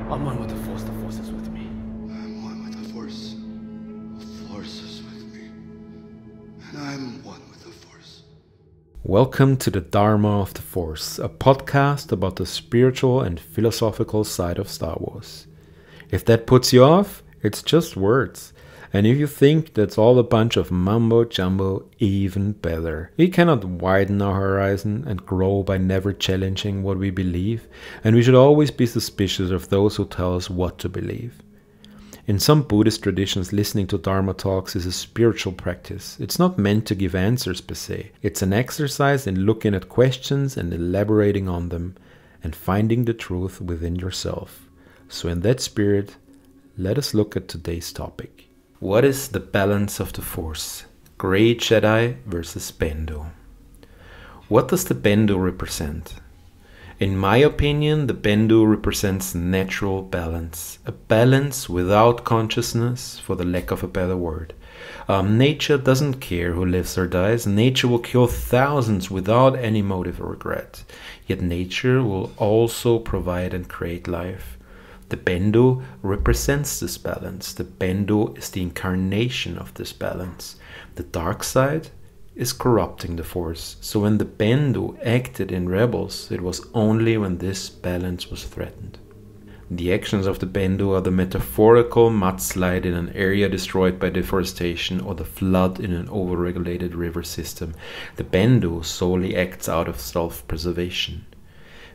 I'm one with the Force is with me. I'm one with the Force. The Force is with me. And I'm one with the Force. Welcome to the Dharma of the Force, a podcast about the spiritual and philosophical side of Star Wars. If that puts you off, it's just words. And if you think that's all a bunch of mumbo jumbo, even better. We cannot widen our horizon and grow by never challenging what we believe, and we should always be suspicious of those who tell us what to believe. In some Buddhist traditions, listening to Dharma talks is a spiritual practice. It's not meant to give answers per se. It's an exercise in looking at questions and elaborating on them, and finding the truth within yourself. So in that spirit, let us look at today's topic. What is the balance of the Force? Grey Jedi versus Bendu. What does the Bendu represent? In my opinion, the Bendu represents natural balance. A balance without consciousness, for the lack of a better word. Nature doesn't care who lives or dies. Nature will kill thousands without any motive or regret. Yet nature will also provide and create life. The Bendu represents this balance. The Bendu is the incarnation of this balance. The dark side is corrupting the Force. So when the Bendu acted in Rebels, it was only when this balance was threatened. The actions of the Bendu are the metaphorical mudslide in an area destroyed by deforestation or the flood in an overregulated river system. The Bendu solely acts out of self-preservation.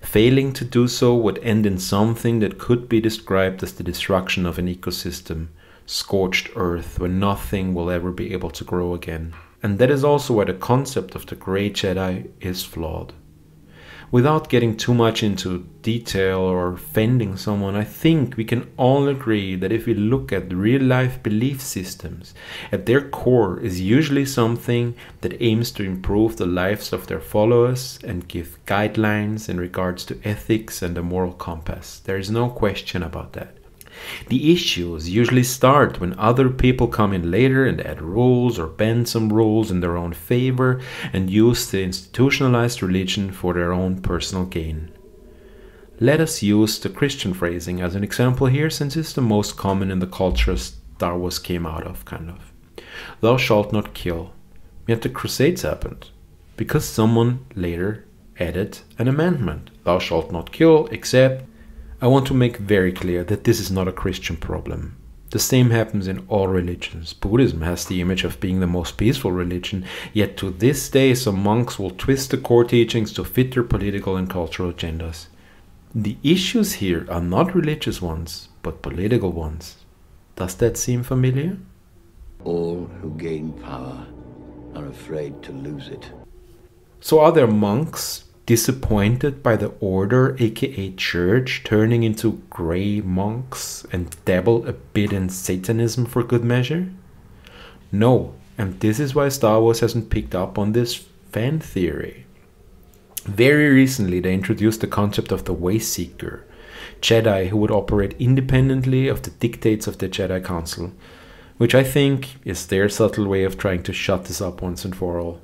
Failing to do so would end in something that could be described as the destruction of an ecosystem, scorched earth where nothing will ever be able to grow again. And that is also why the concept of the Grey Jedi is flawed. Without getting too much into detail or offending someone, I think we can all agree that if we look at real-life belief systems, at their core is usually something that aims to improve the lives of their followers and give guidelines in regards to ethics and a moral compass. There is no question about that. The issues usually start when other people come in later and add rules or bend some rules in their own favor and use the institutionalized religion for their own personal gain. Let us use the Christian phrasing as an example here, since it's the most common in the culture Star Wars came out of, kind of. Thou shalt not kill. Yet the Crusades happened because someone later added an amendment. Thou shalt not kill, except... I want to make very clear that this is not a Christian problem. The same happens in all religions. Buddhism has the image of being the most peaceful religion, yet to this day some monks will twist the core teachings to fit their political and cultural agendas. The issues here are not religious ones, but political ones. Does that seem familiar? All who gain power are afraid to lose it. So are there monks disappointed by the order, aka church, turning into grey monks and dabble a bit in Satanism for good measure? No, and this is why Star Wars hasn't picked up on this fan theory. Very recently they introduced the concept of the Wayseeker, Jedi who would operate independently of the dictates of the Jedi Council, which I think is their subtle way of trying to shut this up once and for all.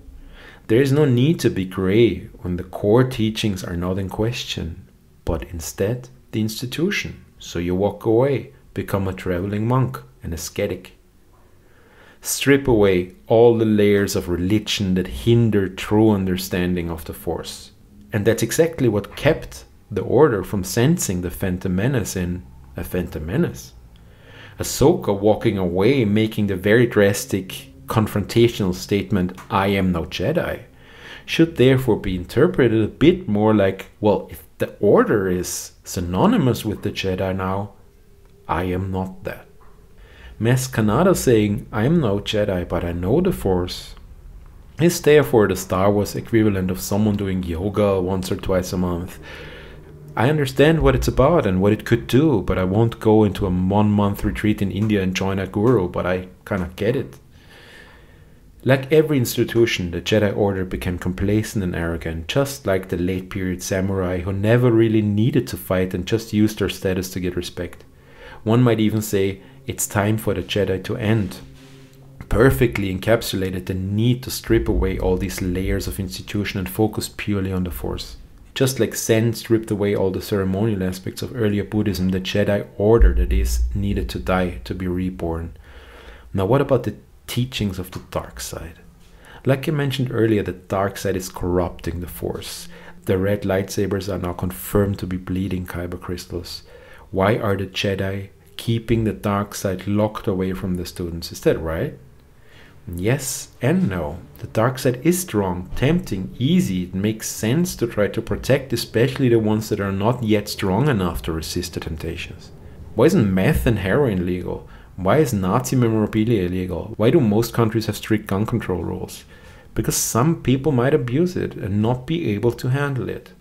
There is no need to be grey when the core teachings are not in question, but instead the institution. So you walk away, become a traveling monk, an ascetic. Strip away all the layers of religion that hinder true understanding of the Force. And that's exactly what kept the Order from sensing the Phantom Menace in A Phantom Menace. Ahsoka walking away, making the very drastic confrontational statement, I am no Jedi, should therefore be interpreted a bit more like, well, if the Order is synonymous with the Jedi now, I am not that. Maz Kanata saying, I am no Jedi, but I know the Force, is therefore the Star Wars equivalent of someone doing yoga once or twice a month. I understand what it's about and what it could do, but I won't go into a 1-month retreat in India and join a guru, but I kind of get it. Like every institution, the Jedi Order became complacent and arrogant, just like the late period samurai who never really needed to fight and just used their status to get respect. One might even say, it's time for the Jedi to end. Perfectly encapsulated the need to strip away all these layers of institution and focus purely on the Force. Just like Zen stripped away all the ceremonial aspects of earlier Buddhism, the Jedi Order, that is, needed to die to be reborn. Now what about the teachings of the dark side? Like I mentioned earlier, the dark side is corrupting the Force. The red lightsabers are now confirmed to be bleeding kyber crystals. Why are the Jedi keeping the dark side locked away from the students? Is that right? Yes and no. The dark side is strong, tempting, easy. It makes sense to try to protect, especially the ones that are not yet strong enough to resist the temptations. Why isn't meth and heroin legal? Why is Nazi memorabilia illegal? Why do most countries have strict gun control rules? Because some people might abuse it and not be able to handle it.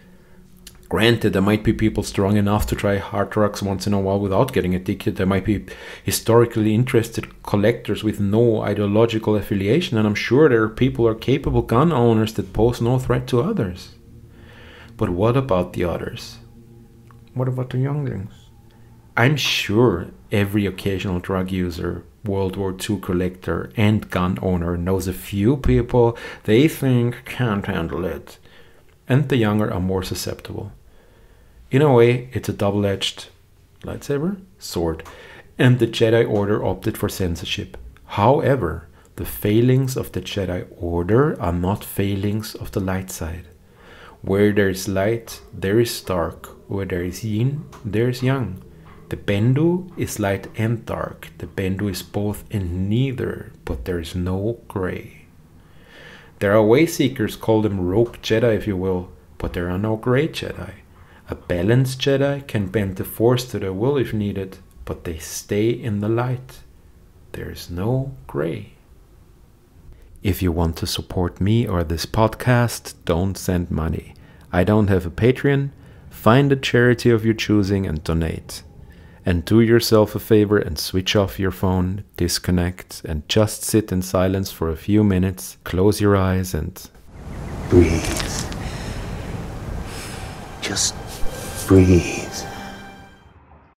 Granted, there might be people strong enough to try hard drugs once in a while without getting addicted. There might be historically interested collectors with no ideological affiliation, and I'm sure there are people who are capable gun owners that pose no threat to others. But what about the others? What about the younglings? I'm sure every occasional drug user, World War II collector, and gun owner knows a few people they think can't handle it. And the younger are more susceptible. In a way, it's a double-edged lightsaber? Sword. And the Jedi Order opted for censorship. However, the failings of the Jedi Order are not failings of the light side. Where there is light, there is dark. Where there is yin, there is yang. The Bendu is light and dark. The Bendu is both and neither, but there is no gray. There are way seekers, call them rogue Jedi if you will, but there are no gray Jedi. A balanced Jedi can bend the Force to their will if needed, but they stay in the light. There is no gray. If you want to support me or this podcast, don't send money. I don't have a Patreon. Find a charity of your choosing and donate. And do yourself a favor and switch off your phone, disconnect, and just sit in silence for a few minutes. Close your eyes and Breathe. Just breathe.